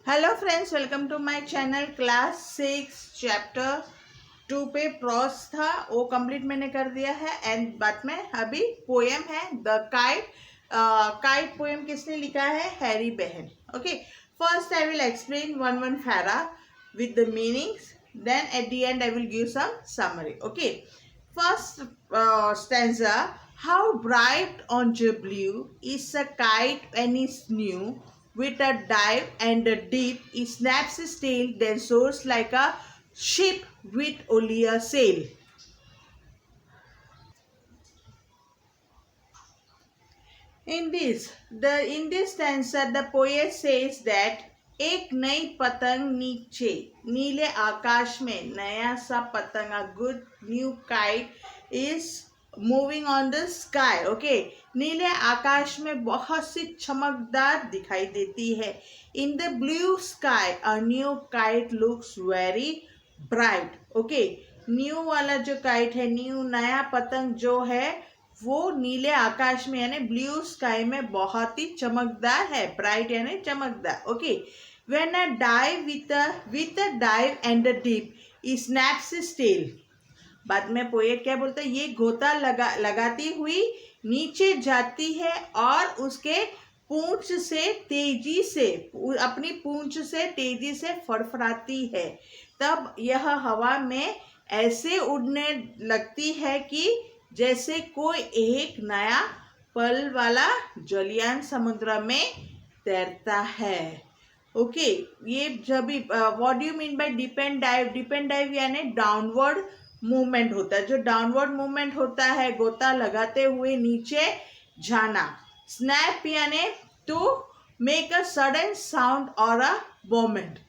Hello friends, welcome to my channel. Class 6 chapter 2 पे pros था, वो कंप्लीट मैंने कर दिया है। एंड बाद में अभी पोएम है द काइट। काइट पोएम किसने लिखा है? हैरी बहन। Okay, first I will explain one para with the meanings, then at the end I will give some summary. Okay, first stanza: how bright on the blue is a kite when it's new, with a dive and a dip it snaps its tail, then soars like a ship with only a sail. In this stanza, the poet says that एक नई पतंग नीचे नीले आकाश में नया सा पतंग, a good new kite is moving on the sky. Okay, नीले आकाश में बहुत सी चमकदार दिखाई देती है. In the blue sky a new kite looks very bright. Okay, new वाला जो काइट है, न्यू नया पतंग जो है, वो नीले आकाश में यानी ब्लू स्काई में बहुत ही चमकदार है. ब्राइट यानी चमकदार. Okay, when a dive with a dive and a dip he snaps his tail. बाद में पोएट क्या बोलता है? ये गोता लगाती हुई नीचे जाती है और उसके पूंछ से तेजी से, अपनी पूंछ से तेजी से फड़फड़ाती है. तब यह हवा में ऐसे उड़ने लगती है कि जैसे कोई एक नया पल वाला जलियान समुद्र में तैरता है. ओके, ये जब भी what do you mean by dip and dive? Dip and dive यानी डाउनवर्ड मूवमेंट होता है. जो डाउनवर्ड मूवमेंट होता है, गोता लगाते हुए नीचे जाना. स्नैप यानी to make a sudden sound और a moment.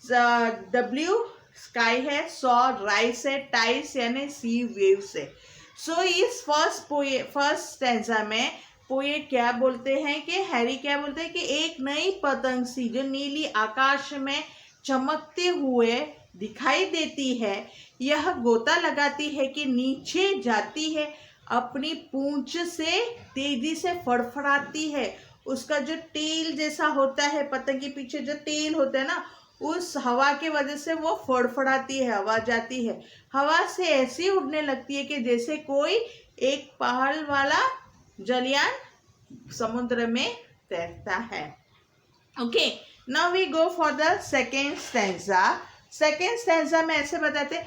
The blue sky है, सॉ राइस है, टाइस यानी सी वेव्स है. सो इस फर्स्ट स्टैंजा में पोएट क्या बोलते हैं कि हैरी क्या बोलते हैं कि एक नई पतंग सी जो नीली आकाश में चमकते हुए दिखाई देती है, यह गोता लगाती है कि नीचे जाती है, अपनी पूंछ से तेजी से फड़फड़ाती है. उसका जो टेल जैसा होता है, पतंग के पीछे जो टेल होता है ना, उस हवा के वजह से वो फड़फड़ाती है, आवाज आती है. हवा से ऐसी उड़ने लगती है कि जैसे कोई एक पहाड़ वाला जलियान समुद्र में तैरता है. Okay, now we go for the second stanza. Second stanza में ऐसे बताते हैं: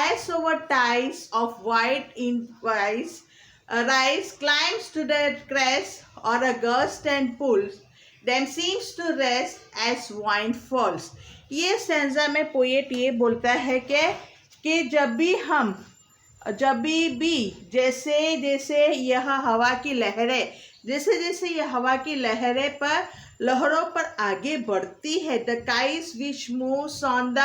as over tides of white in wise rise climbs to the crest or a gust and pulls them seems to rest as wind falls. ये stanza में poet ये बोलता है कि जब भी जैसे जैसे यह हवा की लहरें, जैसे जैसे यह हवा की लहरों पर आगे बढ़ती है, the kites which moves on the,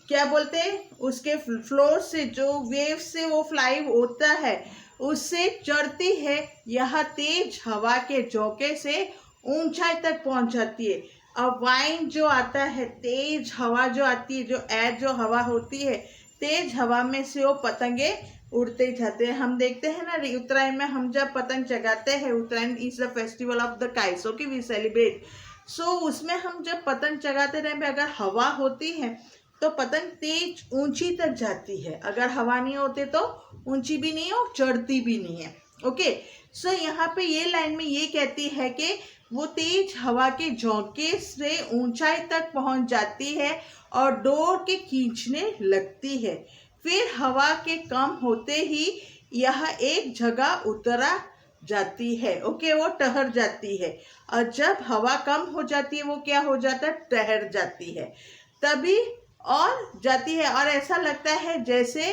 क्या बोलते हैं, उसके फ्लोर से, जो वेव से वो फ्लाई होता है, उससे चढ़ती है. यह तेज हवा के झोंके से ऊंचाई तक पहुंच जाती है. अब वाइंड जो आता है, तेज हवा जो आती है, जो एयर जो हवा होती है, तेज हवा में से वो पतंगे उड़ते जाते हैं. हम देखते हैं ना, उत्तरायण में हम जब पतंग चगाते हैं, Uttarayan is the festival of the kites. Okay, we celebrate. So उसमें हम जब पतंग चगाते टाइम पे अगर हवा होती है तो पतंग तेज ऊंची तक जाती है. अगर हवा नहीं होती तो ऊंची भी नहीं हो, चढ़ती भी नहीं है. ओके, सो यहाँ पे ये लाइन में ये कहती है कि वो तेज हवा के झोंके से ऊंचाई तक पहुंच जाती है और डोर के खींचने लगती है. फिर हवा के कम होते ही यह एक जगह उतरा जाती है. ओके, वो ठहर जाती है. और जब हवा कम हो जाती है, वो क्या हो जाता है? ठहर जाती है. तभी और जाती है और ऐसा लगता है जैसे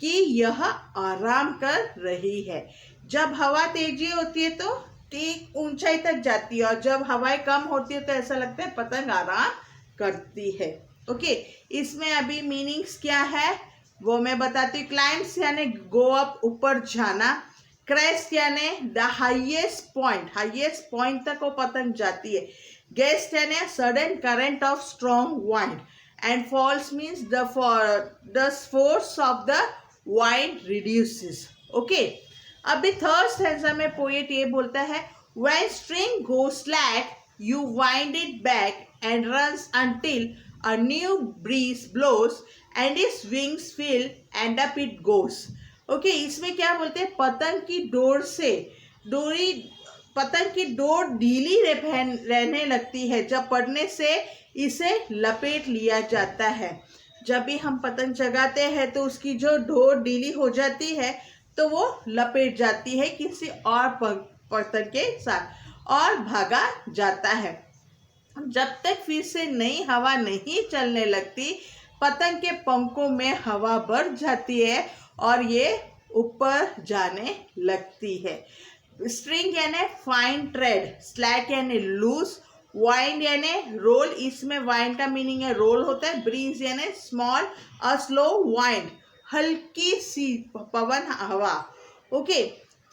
कि यह आराम कर रही है. जब हवा तेजी होती है तो ठीक ऊंचाई तक जाती है, और जब हवाएं कम होती है तो ऐसा लगता है पतंग आराम करती है. ओके, इसमें अभी मीनिंग्स क्या है वो मैं बताती हूँ. क्लाइम्स यानी गो अप, ऊपर जाना. क्रेस्ट यानी द हाईएस्ट पॉइंट तक वो पतंग जाती है. गेस्ट यानी sudden current of strong wind. And falls means the force of the wind reduces. Okay, अभी थर्ड स्टैंजा में पोएट ये बोलता है: when string goes slack you wind it back and runs until a new breeze blows and its wings fill and up it goes. Okay इसमें क्या बोलते हैं, पतंग की डोर से डोरी पतंग की डोर ढीली रहने लगती है जब पड़ने से इसे लपेट लिया जाता है। जब भी हम पतंग जगाते हैं तो उसकी जो डोर ढीली हो जाती है तो वो लपेट जाती है किसी और पतंग के साथ और भागा जाता है। जब तक फिर से नई हवा नहीं चलने लगती, पतंग के पंखों में हवा भर जाती है और ये ऊपर जाने लगती है। स्ट्रिंग यानी फाइन थ्रेड, स्लैक यानी लूज, वाइंड यानी रोल, इसमें वाइंड का मीनिंग है रोल होता है। ब्रीज यानी स्मॉल और स्लो वाइंड, हल्की सी पवन हवा। ओके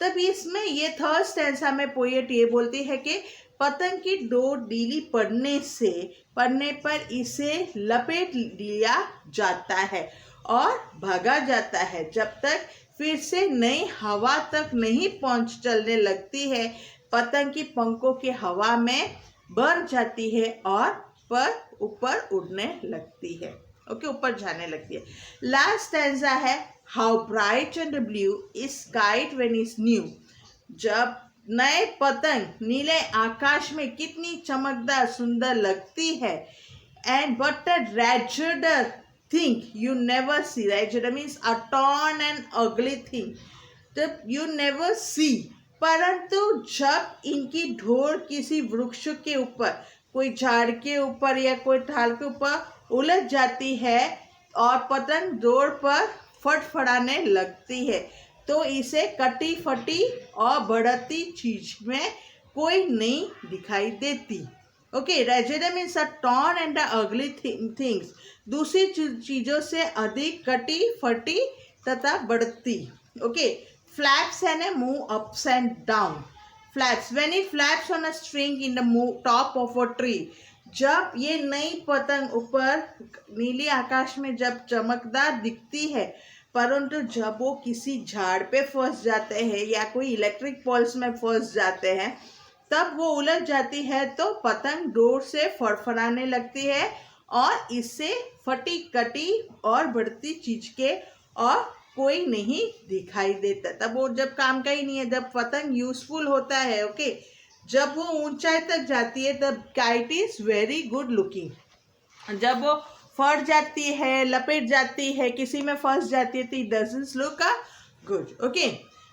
तब इसमें ये थर्ड स्टैंजा में पोएट ये बोलती है कि पतंग की डोर ढीली पड़ने पर इसे लपेट लिया जाता है और भागा जाता है जब तक फिर से नई हवा तक नहीं पहुंच चलने लगती है। पतंग की पंखों की हवा में भर जाती है और पर ऊपर उड़ने लगती है। ओके ऊपर जाने लगती है। लास्ट स्टैंजा है how bright and blue is kite when is new. जब नए पतंग नीले आकाश में कितनी चमकदार सुंदर लगती है। And but a raggeder thing you never see, raggeder means a torn and ugly thing, जब यू नेवर सी, परंतु जब इनकी ढोर किसी वृक्ष के ऊपर, कोई झाड़ के ऊपर या कोई ढाल के ऊपर उलझ जाती है और पतंग डोर पर फड़फड़ाने लगती है तो इसे कटी फटी और बढ़ती चीज में कोई नहीं दिखाई देती। Okay raggeder means a torn and ugly things, दूसरी चीजों से अधिक कटी फटी तथा बढ़ती। ओके फ्लैप्स यानी move ups and down, flaps when it flaps on a string in the top of a tree, जब ये नई पतंग ऊपर नीले आकाश में जब चमकदार दिखती है, परंतु जब वो किसी झाड़ पे फंस जाते हैं या कोई इलेक्ट्रिक पोल्स में फंस जाते हैं तब वो उलझ जाती है तो पतंग डोर से फड़फड़ाने लगती है और इससे फटी कटी और बढ़ती चीज के और कोई नहीं दिखाई देता। तब वो जब काम का ही नहीं है, जब पतंग यूजफुल होता है। ओके जब वो ऊंचाई तक जाती है तब kite is very good looking. जब वो फट जाती है, लपेट जाती है, किसी में फंस जाती है तो it doesn't look good. Okay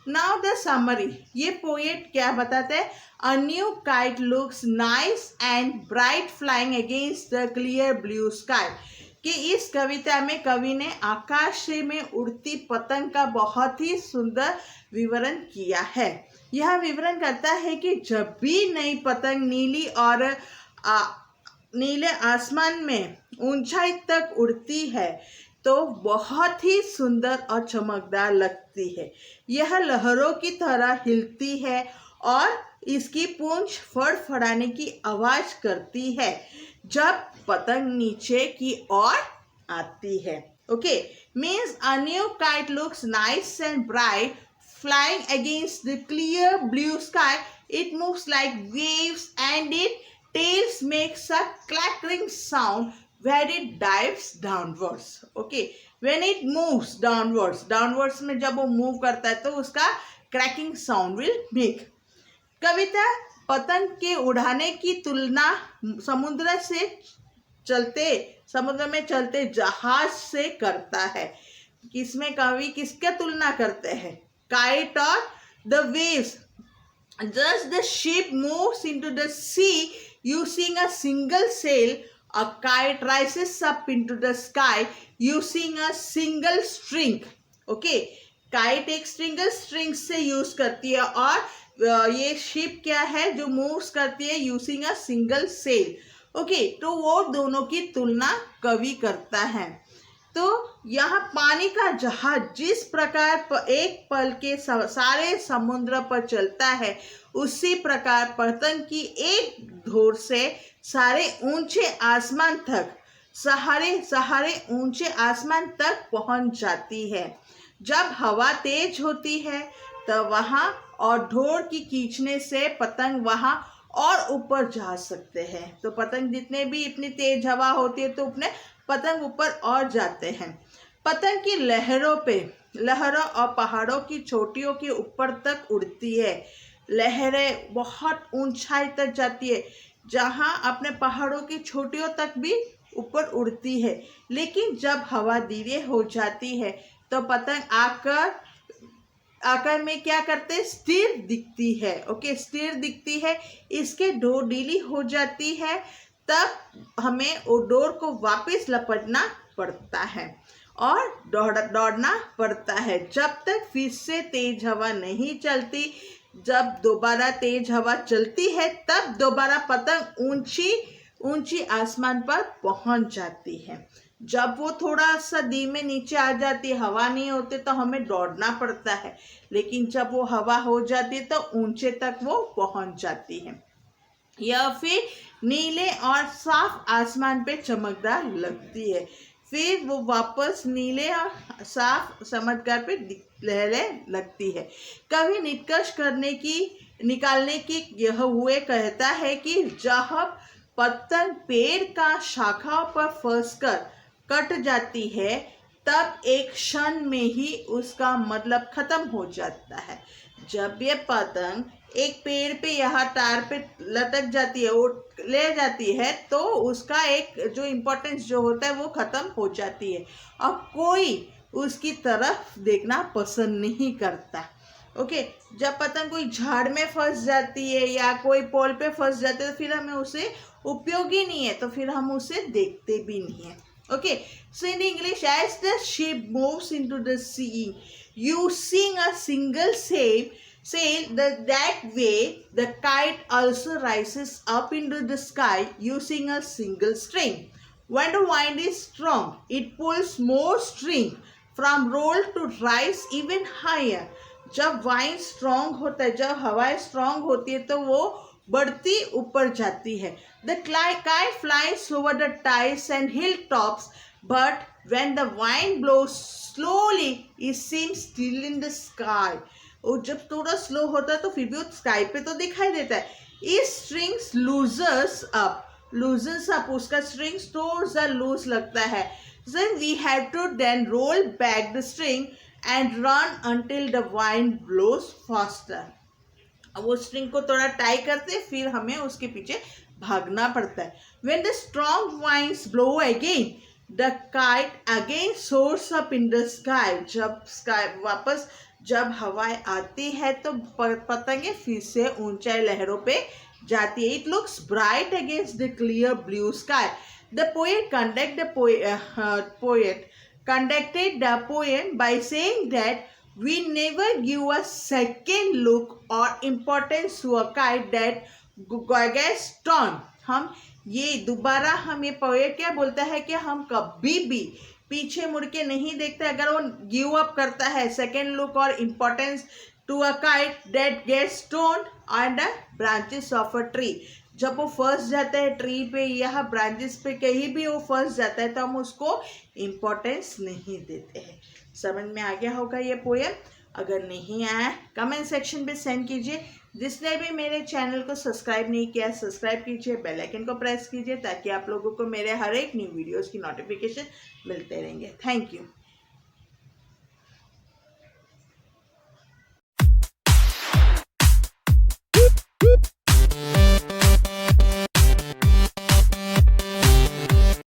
now the summary, ये पोएट क्या बताता है, a new kite looks nice and bright flying against the clear blue sky, कि इस कविता में कवि ने आकाश में उड़ती पतंग का बहुत ही सुंदर विवरण किया है। यह विवरण करता है कि जब भी नई पतंग नीली और नीले आसमान में ऊंचाई तक उड़ती है तो बहुत ही सुंदर और चमकदार लगती है। यह लहरों की तरह हिलती है और इसकी पूंछ फड़फड़ाने की आवाज करती है जब पतंग नीचे की ओर आती है। Okay means a new kite looks nice and bright flying against the clear blue sky. It moves like waves and its tails makes a clattering sound where it dives downwards. Okay, when it moves downwards में जब वो move करता है तो उसका cracking sound will make. कविता पतंग के उड़ाने की तुलना समुद्र में चलते जहाज से करता है। किसमें कवि किसका तुलना करते हैं, kite or the waves. Just the ship moves into the sea using a single sail, a kite rises up into the sky using a single string. Okay, kite एक single string से यूज करती है और ये ship क्या है जो moves करती है using a single cell. Okay तो वो दोनों की तुलना कवि करता है। तो यह पानी का जहाज जिस प्रकार एक पल के सारे समुद्र पर चलता है उसी प्रकार पतंग की एक धोर से सारे ऊंचे आसमान तक सहारे ऊंचे आसमान तक पहुंच जाती है। जब हवा तेज होती है तब वहां और ढोर की खींचने से पतंग वहां और ऊपर जा सकते हैं। तो पतंग जितने भी इतनी तेज हवा होती है तो अपने पतंग ऊपर और जाते हैं। पतंग की लहरों और पहाड़ों की चोटियों के ऊपर तक उड़ती है। लहरें बहुत ऊंचाई तक जाती है, जहां अपने पहाड़ों की चोटियों तक भी ऊपर उड़ती है। लेकिन जब हवा धीरे हो जाती है तो पतंग आकार में क्या करते हैं, स्थिर दिखती है। ओके, स्थिर दिखती है। इसके डोर ढीली हो जाती है, तब हमें वो डोर को वापस लपटना पड़ता है और दौड़ना पड़ता है जब तक फिर से तेज हवा नहीं चलती। जब दोबारा तेज हवा चलती है तब दोबारा पतंग ऊंची आसमान पर पहुंच जाती है। जब वो थोड़ा सा धीमे नीचे आ जाती है, हवा नहीं होती, तो हमें दौड़ना पड़ता है। लेकिन जब वो हवा हो जाती है तो ऊंचे तक वो पहुंच जाती है। यह फिर नीले और साफ आसमान पे चमकदार लगती है। फिर वो वापस नीले और साफ चमकदार पे लहरें लगती है। कभी निकालने की यह हुए कहता है कि जब पतंग पेड़ का शाखाओं पर फंसकर कट जाती है तब एक क्षण में ही उसका मतलब खत्म हो जाता है। जब ये पतंग एक पेड़ पे या तार पे लटक जाती है, वो ले जाती है, तो उसका एक जो इम्पोर्टेंस जो होता है वो खत्म हो जाती है और कोई उसकी तरफ देखना पसंद नहीं करता। ओके, जब पतंग कोई झाड़ में फंस जाती है या कोई पोल पे फंस जाती है तो फिर हमें उसे उपयोगी नहीं है, तो फिर हम उसे देखते भी नहीं है। Okay, so in English, as the ship moves into the sea, using a single sail, that way the kite also rises up into the sky using a single string. When the wind is strong, it pulls more string from roll to rise even higher. जब wind strong होता है, जब हवाएं strong होती है तो वो बढ़ती ऊपर जाती है। The kite flies over the ties and hilltops, but when the wind blows slowly, it seems still in the sky. और जब थोड़ा स्लो होता है तो फिर भी वो स्काई पे तो दिखाई देता है। It strings loosens up, उसका strings थोड़ा सा लूज लगता है। Then we have to then roll back the string and run until the wind blows faster. वो स्ट्रिंग को थोड़ा टाई करते, फिर हमें उसके पीछे भागना पड़ता है। When the strong winds blow again, the kite again soars up in the sky. जब हवाएं आती है तो पतंगे फिर से ऊंचाई लहरों पे जाती है। It looks bright against the clear blue sky. The poet conducted the poem by saying that we never give a second look or importance to a kite that gets torn. हम ये पोएट क्या बोलता है कि हम कभी भी पीछे मुड़ के नहीं देखते। अगर वो गिव अप करता है सेकेंड लुक और importance to a kite that gets torn on the branches of a tree. जब वो फंस जाता है ट्री पे या ब्रांचेस पे, कहीं भी वो फंस जाता है तो हम उसको इम्पोर्टेंस नहीं देते हैं। समझ में आ गया होगा ये पोएम? अगर नहीं आया कमेंट सेक्शन पे सेंड कीजिए। जिसने भी मेरे चैनल को सब्सक्राइब नहीं किया सब्सक्राइब कीजिए, बेल आइकन को प्रेस कीजिए ताकि आप लोगों को मेरे हर एक न्यू वीडियोस की नोटिफिकेशन मिलते रहेंगे। Thank you.